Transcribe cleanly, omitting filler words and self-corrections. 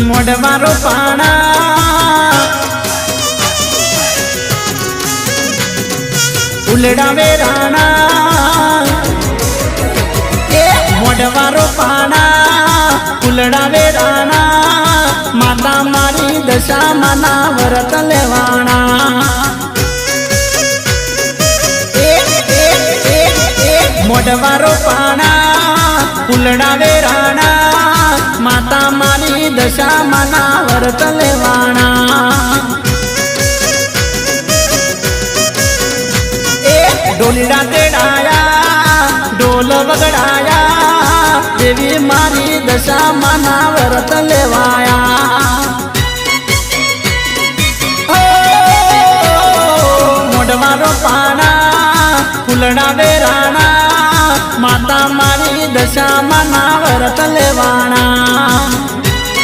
मोडवारो पाणा उलड़ावे राणा मोडवारो पाणा उलड़ावे राणा माता मारी दशा मना व्रत लेवाणा मोडवारो पाणा उलड़ावे राणा माता मारी दशा मना व्रत लेवाणा डोलीड़ा तेड़ाया डोल बगड़ाया देवी मारी दशा मना व्रत लेवाया मोडवारो पाणा उलड़ावे राणा माता मारी दशा मना व्रत लेवाणा।